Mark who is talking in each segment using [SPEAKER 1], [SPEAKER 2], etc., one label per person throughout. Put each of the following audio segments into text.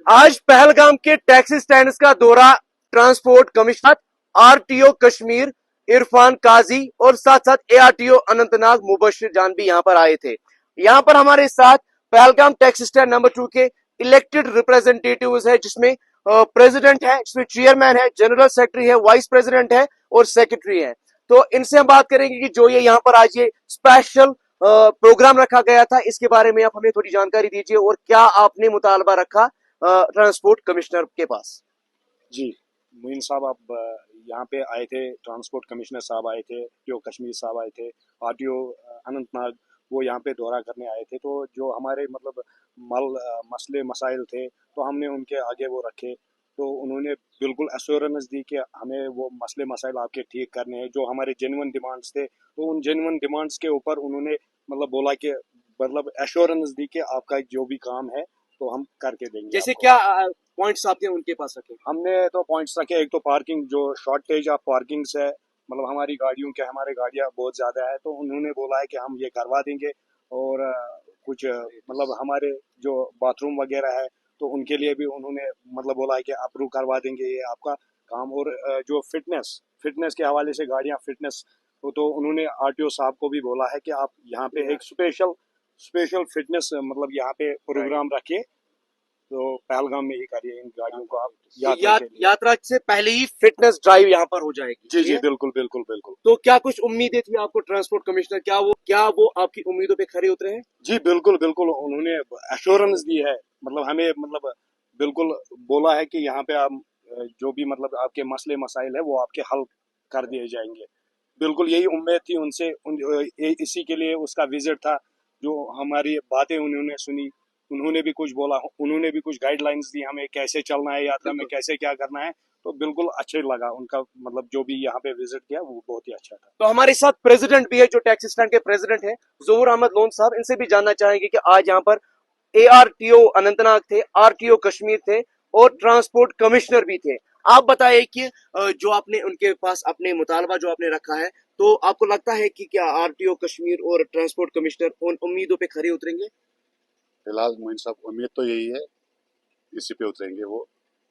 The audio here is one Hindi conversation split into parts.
[SPEAKER 1] आज पहलगाम के टैक्सी स्टैंड्स का दौरा transport commissioner RTO Kashmir Irfan Kazi और साथ साथ एआरटीओ अनंतनाग मुबशिर जान भी यहां पर आए थे। यहां पर हमारे साथ पहलगाम टैक्सी स्टैंड नंबर 2 के इलेक्टेड रिप्रेजेंटेटिव्स है, जिसमें प्रेसिडेंट है, जिसमें चेयरमैन है, जनरल सेक्रेटरी है, वाइस प्रेसिडेंट है और सेक्रेटरी है। तो इनसे हम बात करेंगे कि जो ये यहाँ पर आज ये स्पेशल प्रोग्राम रखा गया था, इसके बारे में आप हमें थोड़ी जानकारी दीजिए और क्या आपने मुतालबा रखा ट्रांसपोर्ट कमिश्नर के पास।
[SPEAKER 2] जी, मोइन साहब आप यहाँ पे आए थे, ट्रांसपोर्ट कमिश्नर साहब आए थे, टीओ कश्मीर साहब आए थे, आरटीओ अनंतनाग वो यहाँ पे दौरा करने आए थे। तो जो हमारे मतलब मसले मसाइल थे तो हमने उनके आगे वो रखे। तो उन्होंने बिल्कुल एश्योरेंस दी कि हमें वो मसले मसाइल आपके ठीक करने हैं। जो हमारे जेन्युइन डिमांड्स थे तो उन जेन्युइन डिमांड्स के ऊपर उन्होंने मतलब बोला कि मतलब एश्योरेंस दी कि आपका जो भी काम है तो हम करके देंगे।
[SPEAKER 1] जैसे क्या पॉइंट्स आपने उनके पास रखे?
[SPEAKER 2] हमने तो पॉइंट्स रखे, एक तो पार्किंग, जो शॉर्टेज ऑफ पार्किंग्स है, मतलब हमारी गाड़ियों के हमारे गाड़ियाँ बहुत ज़्यादा है, तो उन्होंने बोला है कि हम ये करवा देंगे। और कुछ मतलब हमारे जो बाथरूम वगैरह है तो उनके लिए भी उन्होंने मतलब बोला है कि अप्रूव करवा देंगे ये आपका काम। और जो फिटनेस के हवाले से गाड़ियाँ फिटनेस तो उन्होंने आरटीओ साहब को भी बोला है कि आप यहाँ पे एक स्पेशल फिटनेस मतलब यहाँ पे प्रोग्राम रखिए, तो पहलगाम में ही करिए इन गाड़ियों को आप
[SPEAKER 1] यात्रा से पहले ही फिटनेस ड्राइव यहाँ पर हो जाएगी।
[SPEAKER 2] जी जी, बिल्कुल बिल्कुल बिल्कुल।
[SPEAKER 1] तो क्या कुछ उम्मीदें थी आपको ट्रांसपोर्ट कमिश्नर, क्या वो आपकी उम्मीदों पे खरे उतरे हैं?
[SPEAKER 2] जी बिल्कुल बिल्कुल, उन्होंने एश्योरेंस दी है, मतलब हमें मतलब बिल्कुल बोला है कि यहाँ पे आप जो भी मतलब आपके मसले मसाइल है वो आपके हल कर दिए जाएंगे। बिल्कुल यही उम्मीद थी उनसे, इसी के लिए उसका विजिट था। जो हमारी बातें उन्होंने सुनी, उन्होंने भी कुछ बोला, उन्होंने भी कुछ गाइडलाइंस दी हमें कैसे चलना है यात्रा में, कैसे क्या करना है। तो बिल्कुल अच्छे लगा उनका, मतलब जो भी यहाँ पे विजिट किया वो बहुत ही अच्छा था।
[SPEAKER 1] तो हमारे साथ प्रेसिडेंट भी है, जो टैक्सी स्टैंड के प्रेसिडेंट है, जोहर अहमद लोन साहब। इनसे भी जानना चाहेंगे कि आज यहाँ पर एआरटीओ अनंतनाग थे, आरटीओ कश्मीर थे और ट्रांसपोर्ट कमिश्नर भी थे। आप बताइए कि जो आपने उनके पास अपने मुतालबा जो आपने रखा है, तो आपको लगता है कि क्या आरटीओ कश्मीर और ट्रांसपोर्ट कमिश्नर उन उम्मीदों पे खरे उतरेंगे?
[SPEAKER 3] फिलहाल मोइन साहब उम्मीद तो यही है, इसी पे उतरेंगे वो।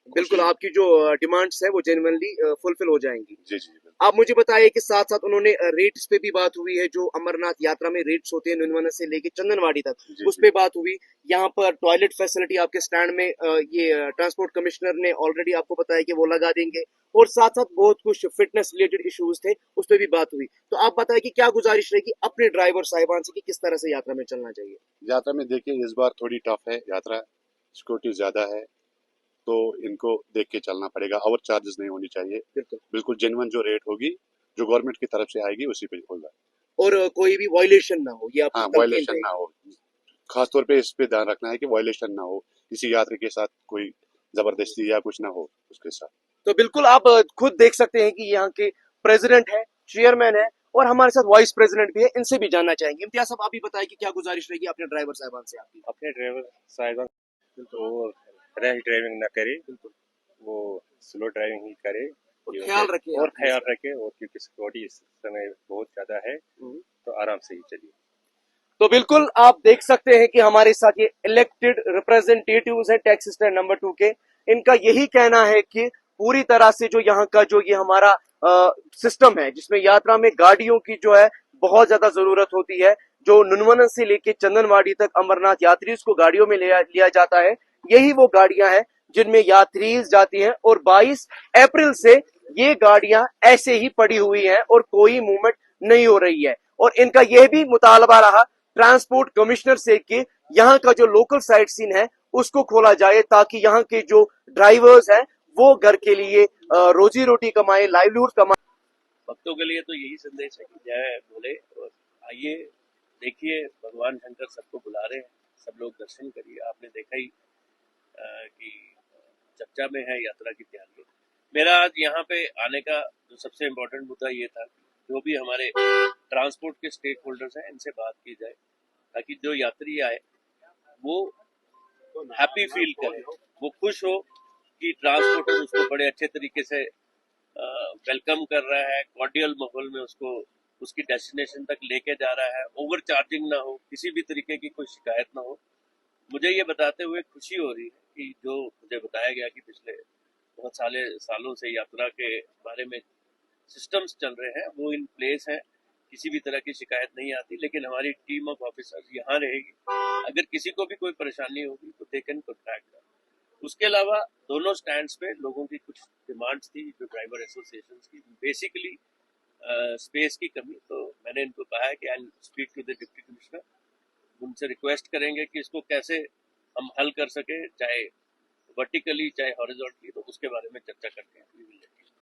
[SPEAKER 1] बिल्कुल, आपकी जो डिमांड्स है वो जेन्युइनली फुलफिल हो जाएंगी।
[SPEAKER 3] जी जी बिल्कुल।
[SPEAKER 1] आप मुझे बताइए कि साथ साथ उन्होंने रेट्स पे भी बात हुई है, जो अमरनाथ यात्रा में रेट्स होते हैं नुनवाना से लेके चंदनवाड़ी तक, उस पे बात हुई। यहाँ पर टॉयलेट फैसिलिटी आपके स्टैंड में ये ट्रांसपोर्ट कमिश्नर ने ऑलरेडी आपको बताया कि वो लगा देंगे। और साथ साथ बहुत कुछ फिटनेस रिलेटेड इश्यूज थे, उस पर भी बात हुई। तो आप बताइए कि क्या गुजारिश रहेगी अपने ड्राइवर साहिबान से कि किस तरह से यात्रा में चलना चाहिए?
[SPEAKER 3] यात्रा में देखिए इस बार थोड़ी टफ है यात्रा, सिक्योरिटी ज्यादा है, तो इनको देख के चलना पड़ेगा। ओवर चार्जेस नहीं होनी चाहिए, बिल्कुल जेन्युइन जो रेट होगी जो गवर्नमेंट की तरफ से आएगी उसी पे होगा।
[SPEAKER 1] और कोई भी वायलेशन ना हो, ये आपकी
[SPEAKER 3] हाँ,
[SPEAKER 1] तलकीन
[SPEAKER 3] वायलेशन ना
[SPEAKER 1] रहेगी।
[SPEAKER 3] हो, खासतौर पे इस पे ध्यान रखना है कि वायलेशन ना हो, किसी यात्री के साथ कोई जबरदस्ती या कुछ ना हो उसके साथ।
[SPEAKER 1] तो बिल्कुल आप खुद देख सकते हैं कि यहाँ के प्रेसिडेंट है, चेयरमैन है और हमारे साथ वाइस प्रेसिडेंट भी है। इनसे भी जानना चाहेंगे। इम्तियाज साहब, आप भी बताइए कि क्या गुजारिश रहेगी अपने ड्राइवर साहबान से आपकी?
[SPEAKER 4] अपने ड्राइवर साहिबान वो रैश ड्राइविंग ना करे, वो स्लो ड्राइविंग ही करे
[SPEAKER 1] और ख्याल रखें
[SPEAKER 4] और ख्याल रखे। और क्योंकि सिक्योरिटी इस समय बहुत ज्यादा है तो आराम से ही चलिए।
[SPEAKER 1] तो बिल्कुल आप देख सकते हैं कि हमारे साथ ये इलेक्टेड रिप्रेजेंटेटिव्स हैं टैक्सी स्टैंड नंबर 2 के। इनका यही कहना है कि पूरी तरह से जो यहाँ का जो ये हमारा सिस्टम है, जिसमें यात्रा में गाड़ियों की जो है बहुत ज्यादा जरूरत होती है, जो नुनवनन से लेके चंदनवाड़ी तक अमरनाथ यात्री को गाड़ियों में लिया जाता है, यही वो गाड़ियां हैं जिनमें यात्री जाती हैं। और 22 अप्रैल से ये गाड़ियां ऐसे ही पड़ी हुई हैं और कोई मूवमेंट नहीं हो रही है। और इनका यह भी मुतालबा रहा ट्रांसपोर्ट कमिश्नर से कि यहाँ का जो लोकल साइट सीन है उसको खोला जाए, ताकि यहाँ के जो ड्राइवर्स हैं वो घर के लिए रोजी रोटी कमाए, लाइवलीहुड कमाए।
[SPEAKER 5] भक्तों के लिए तो यही संदेश है कि जय बोले और आइए, देखिए भगवान शंकर सबको बुला रहे हैं, सब लोग दर्शन करिए। आपने देखा ही कि चर्चा में है यात्रा की तैयारी। मेरा आज यहाँ पे आने का जो सबसे इम्पोर्टेंट मुद्दा ये था, जो भी हमारे ट्रांसपोर्ट के स्टेक होल्डर्स हैं इनसे बात की जाए, ताकि जो यात्री आए वो हैप्पी फील करे, वो खुश हो कि ट्रांसपोर्टर उसको बड़े अच्छे तरीके से वेलकम कर रहा है, कॉर्डियल माहौल में उसको उसकी डेस्टिनेशन तक लेके जा रहा है, ओवर चार्जिंग ना हो, किसी भी तरीके की कोई शिकायत ना हो। मुझे ये बताते हुए खुशी हो रही है कि जो मुझे बताया गया कि पिछले बहुत सालों से यात्रा के बारे में सिस्टम्स चल रहे हैं, वो इन प्लेस हैं, किसी भी तरह की शिकायत नहीं आती। लेकिन हमारी टीम ऑफ ऑफिसर्स यहाँ रहेगी, अगर किसी को भी कोई परेशानी होगी तो दे कैन कॉन्टैक्ट। उसके अलावा दोनों स्टैंड्स पे लोगों की कुछ डिमांड्स थी, जो ड्राइवर एसोसिएशन की, बेसिकली स्पेस की कमी। तो मैंने इनको कहा है कि I speak to the deputy commissioner, उनसे रिक्वेस्ट करेंगे कि इसको कैसे हम हल कर सके, चाहे वर्टिकली चाहे हॉरिजॉन्टली, तो उसके बारे में चर्चा करते हैं।